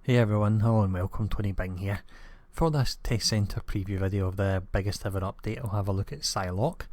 Hey everyone, hello and welcome, TonyBing here. For this test centre preview video of the biggest ever update, I'll have a look at Psylocke.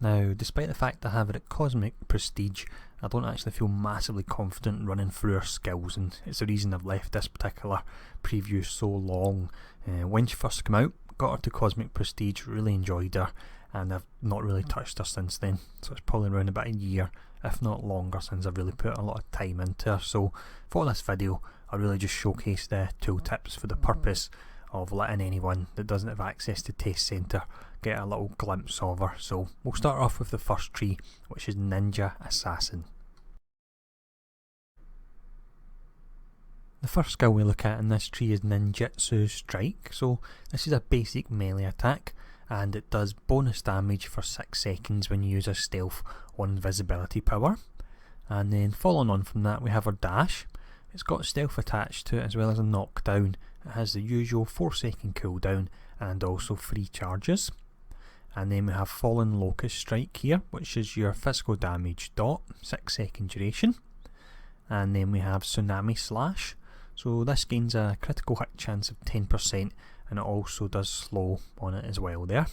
Now, despite the fact I have it at Cosmic Prestige, I don't actually feel massively confident running through her skills, and it's the reason I've left this particular preview so long. When she first came out, got her to Cosmic Prestige, really enjoyed her, and I've not really touched her since then. So it's probably around about a year, if not longer, since I've really put a lot of time into her. So for this video, I'll really just showcase the tooltips for the purpose of letting anyone that doesn't have access to Test Centre get a little glimpse of her. So we'll start off with the first tree, which is Ninja Assassin. The first skill we look at in this tree is Ninjutsu Strike. So this is a basic melee attack, and it does bonus damage for 6 seconds when you use a stealth or invisibility power. And then following on from that, we have our dash. It's got stealth attached to it as well as a knockdown. It has the usual 4-second cooldown and also 3 charges. And then we have Fallen Locust Strike here, which is your physical damage dot, 6-second duration. And then we have Tsunami Slash. So this gains a critical hit chance of 10%, and it also does slow on it as well there.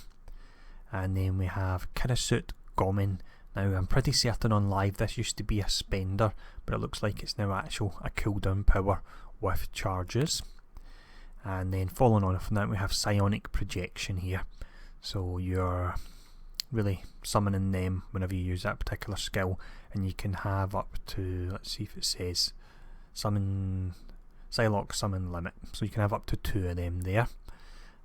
And then we have Kirisuit Gomen. Now, I'm pretty certain on live this used to be a spender, but it looks like it's now actual a cooldown power with charges. And then following on from that, we have Psionic Projection here. So you're really summoning them whenever you use that particular skill, and you can have up to, let's see if it says, Psylocke Summon Limit. So you can have up to 2 of them there.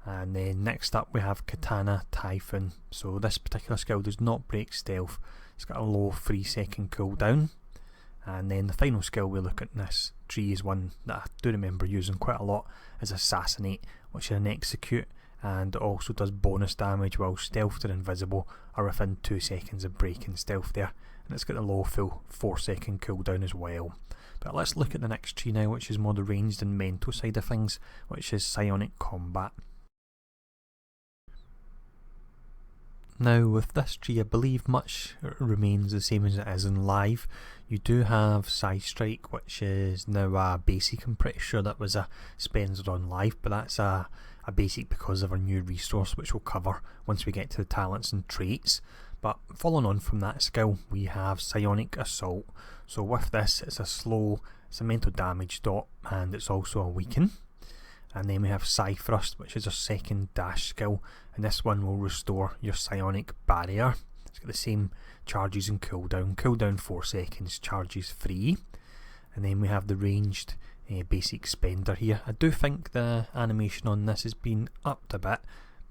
And then next up we have Katana Typhoon. So this particular skill does not break stealth. It's got a low 3-second cooldown. And then the final skill we look at in this tree is one that I do remember using quite a lot, is Assassinate, which is an execute, and it also does bonus damage while stealthed or invisible or within 2 seconds of breaking stealth there. And it's got a low full 4-second cooldown as well. But let's look at the next tree now, which is more the ranged and mental side of things, which is Psionic Combat. Now with this tree, I believe much remains the same as it is in live. You do have Psy Strike, which is now a basic. I'm pretty sure that was a spender on live, but that's a basic because of our new resource, which we'll cover once we get to the talents and traits. But following on from that skill, we have Psionic Assault. So with this, it's a mental damage dot, and it's also a weaken. And then we have Psy Thrust, which is our second dash skill, and this one will restore your psionic barrier. It's got the same charges and cooldown 4 seconds, charges 3. And then we have the ranged basic spender here. I do think the animation on this has been upped a bit,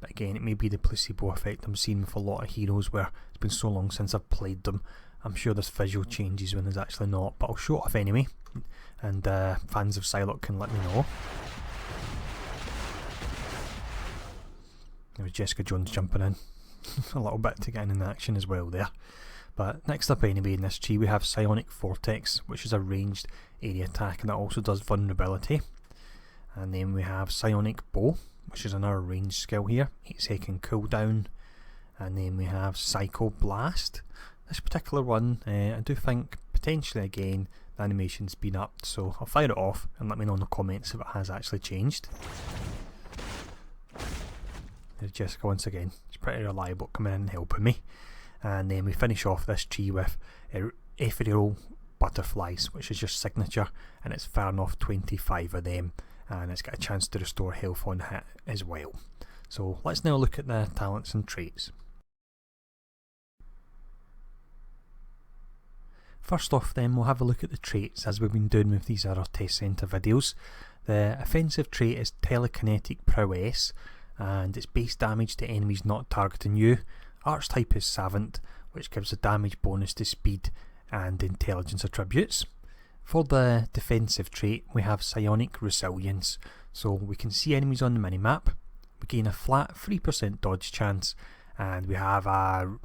but again it may be the placebo effect I'm seeing with a lot of heroes where it's been so long since I've played them. I'm sure there's visual changes when there's actually not, but I'll show it off anyway, and fans of Psylocke can let me know. There was Jessica Jones jumping in a little bit to get in action as well there. But next up anyway in this tree we have Psionic Vortex, which is a ranged area attack, and that also does vulnerability. And then we have Psionic Bow, which is another ranged skill here, 8-second cooldown. And then we have Psycho Blast. This particular one, I do think potentially again the animation's been upped, so I'll fire it off and let me know in the comments if it has actually changed. There's Jessica once again. She's pretty reliable coming in and helping me. And then we finish off this tree with Ethereal Butterflies, which is your signature, and it's firing off 25 of them, and it's got a chance to restore health on hit as well. So let's now look at the talents and traits. First off then, we'll have a look at the traits as we've been doing with these other test centre videos. The offensive trait is Telekinetic Prowess, and it's base damage to enemies not targeting you. Archetype is Savant, which gives a damage bonus to speed and intelligence attributes. For the defensive trait, we have Psionic Resilience, so we can see enemies on the minimap. We gain a flat 3% dodge chance, and we have a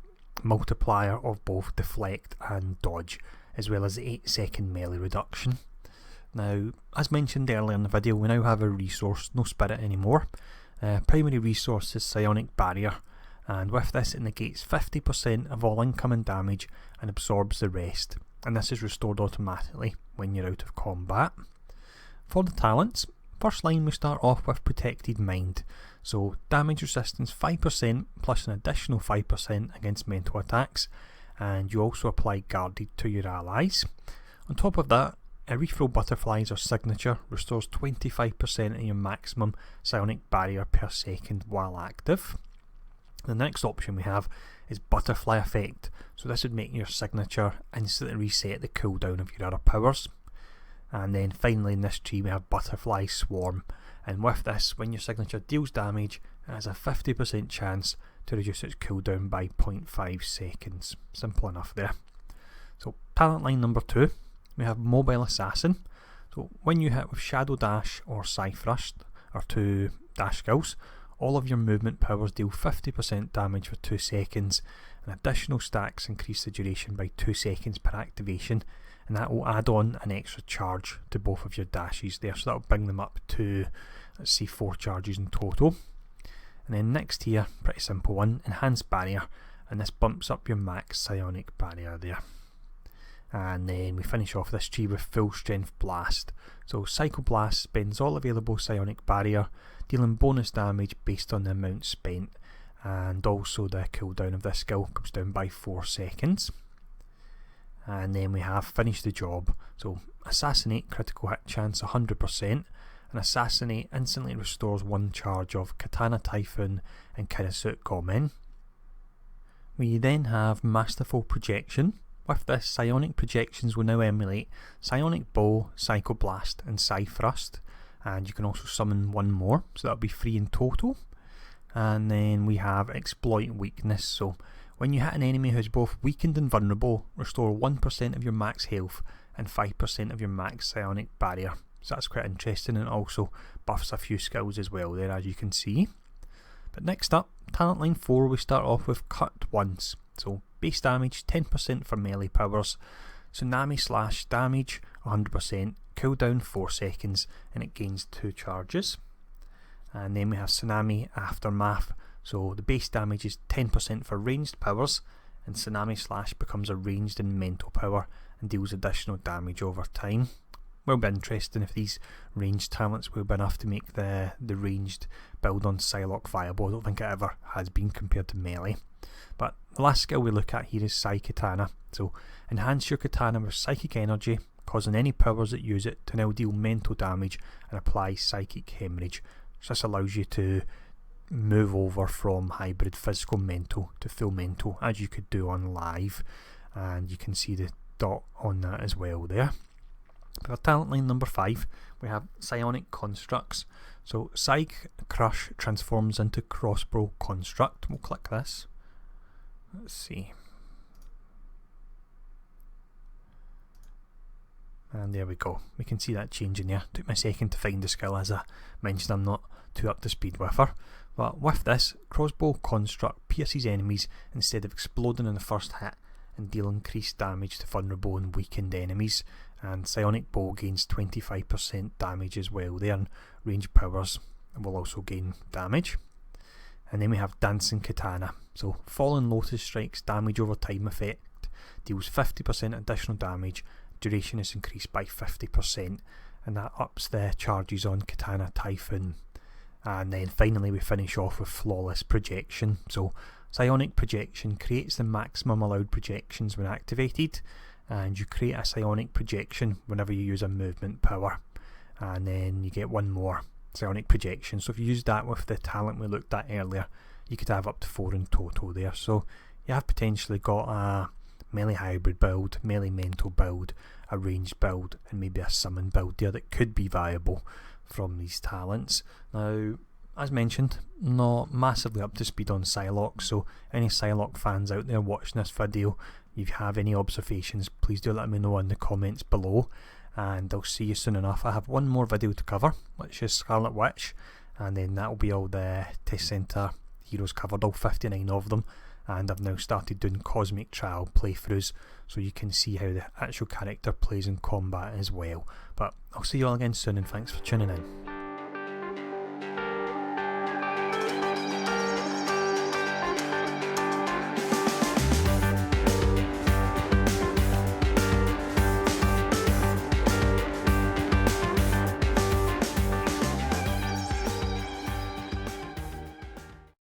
multiplier of both deflect and dodge, as well as 8-second melee reduction. Now, as mentioned earlier in the video, we now have a resource, no spirit anymore. Primary resource is Psionic Barrier, and with this it negates 50% of all incoming damage and absorbs the rest, and this is restored automatically when you're out of combat. For the talents, first line we start off with Protected Mind. So damage resistance 5% plus an additional 5% against mental attacks, and you also apply Guarded to your allies. On top of that, a Refill Butterflies or Signature restores 25% of your maximum psionic barrier per second while active. The next option we have is Butterfly Effect, so this would make your signature instantly reset the cooldown of your other powers. And then finally in this tree we have Butterfly Swarm, and with this, when your signature deals damage, it has a 50% chance to reduce its cooldown by 0.5 seconds. Simple enough there. So talent line number 2, we have Mobile Assassin. So when you hit with Shadow Dash or Psythrust, or 2 dash skills, all of your movement powers deal 50% damage for 2 seconds, and additional stacks increase the duration by 2 seconds per activation, and that will add on an extra charge to both of your dashes there, so that will bring them up to, let's see, 4 charges in total. And then next here, pretty simple one, Enhanced Barrier, and this bumps up your max psionic barrier there. And then we finish off this tree with Full Strength Blast. So Psycho Blast spends all available psionic barrier, dealing bonus damage based on the amount spent, and also the cooldown of this skill comes down by 4 seconds. And then we have Finish the Job. So Assassinate critical hit chance 100%, and Assassinate instantly restores 1 charge of Katana Typhoon and Kirisuit Gomen. We then have Masterful Projection. With this, psionic projections will now emulate Psionic Bow, Psycho Blast and Psythrust, and you can also summon 1 more, so that'll be 3 in total. And then we have Exploit Weakness. So when you hit an enemy who's both weakened and vulnerable, restore 1% of your max health and 5% of your max psionic barrier. So that's quite interesting, and it also buffs a few skills as well there, as you can see. But next up, talent line 4, we start off with Cut Once. So base damage 10% for melee powers, Tsunami Slash damage 100%, cooldown 4 seconds, and it gains 2 charges. And then we have Tsunami Aftermath. So the base damage is 10% for ranged powers, and Tsunami Slash becomes a ranged and mental power and deals additional damage over time. Will be interesting if these ranged talents will be enough to make the ranged build on Psylocke viable. I don't think it ever has been compared to melee. But the last skill we look at here is Psy Katana. So enhance your katana with psychic energy, causing any powers that use it to now deal mental damage and apply psychic hemorrhage. So this allows you to move over from hybrid physical mental to full mental, as you could do on live, and you can see the dot on that as well there. For talent line number 5, we have Psionic Constructs. So Psych Crush transforms into Crossbow Construct. We'll click this. Let's see. And there we go. We can see that changing there. Took me a second to find the skill, as I mentioned I'm not too up to speed with her. But with this, Crossbow Construct pierces enemies instead of exploding in the first hit, and deal increased damage to vulnerable and weakened enemies. And Psionic Bow gains 25% damage as well there, and range powers will also gain damage. And then we have Dancing Katana. So Fallen Lotus Strike's damage over time effect deals 50% additional damage, duration is increased by 50%, and that ups the charges on Katana Typhoon. And then finally we finish off with Flawless Projection. So Psionic Projection creates the maximum allowed projections when activated, and you create a psionic projection whenever you use a movement power, and then you get 1 more psionic projection. So if you use that with the talent we looked at earlier, you could have up to 4 in total there. So you have potentially got a melee hybrid build, melee mental build, a ranged build, and maybe a summon build there that could be viable from these talents. Now, as mentioned, not massively up to speed on Psylocke, so any Psylocke fans out there watching this video, if you have any observations, please do let me know in the comments below, and I'll see you soon enough. I have 1 more video to cover, which is Scarlet Witch, and then that will be all the test centre heroes covered, all 59 of them, and I've now started doing Cosmic Trial playthroughs, so you can see how the actual character plays in combat as well. But I'll see you all again soon, and thanks for tuning in.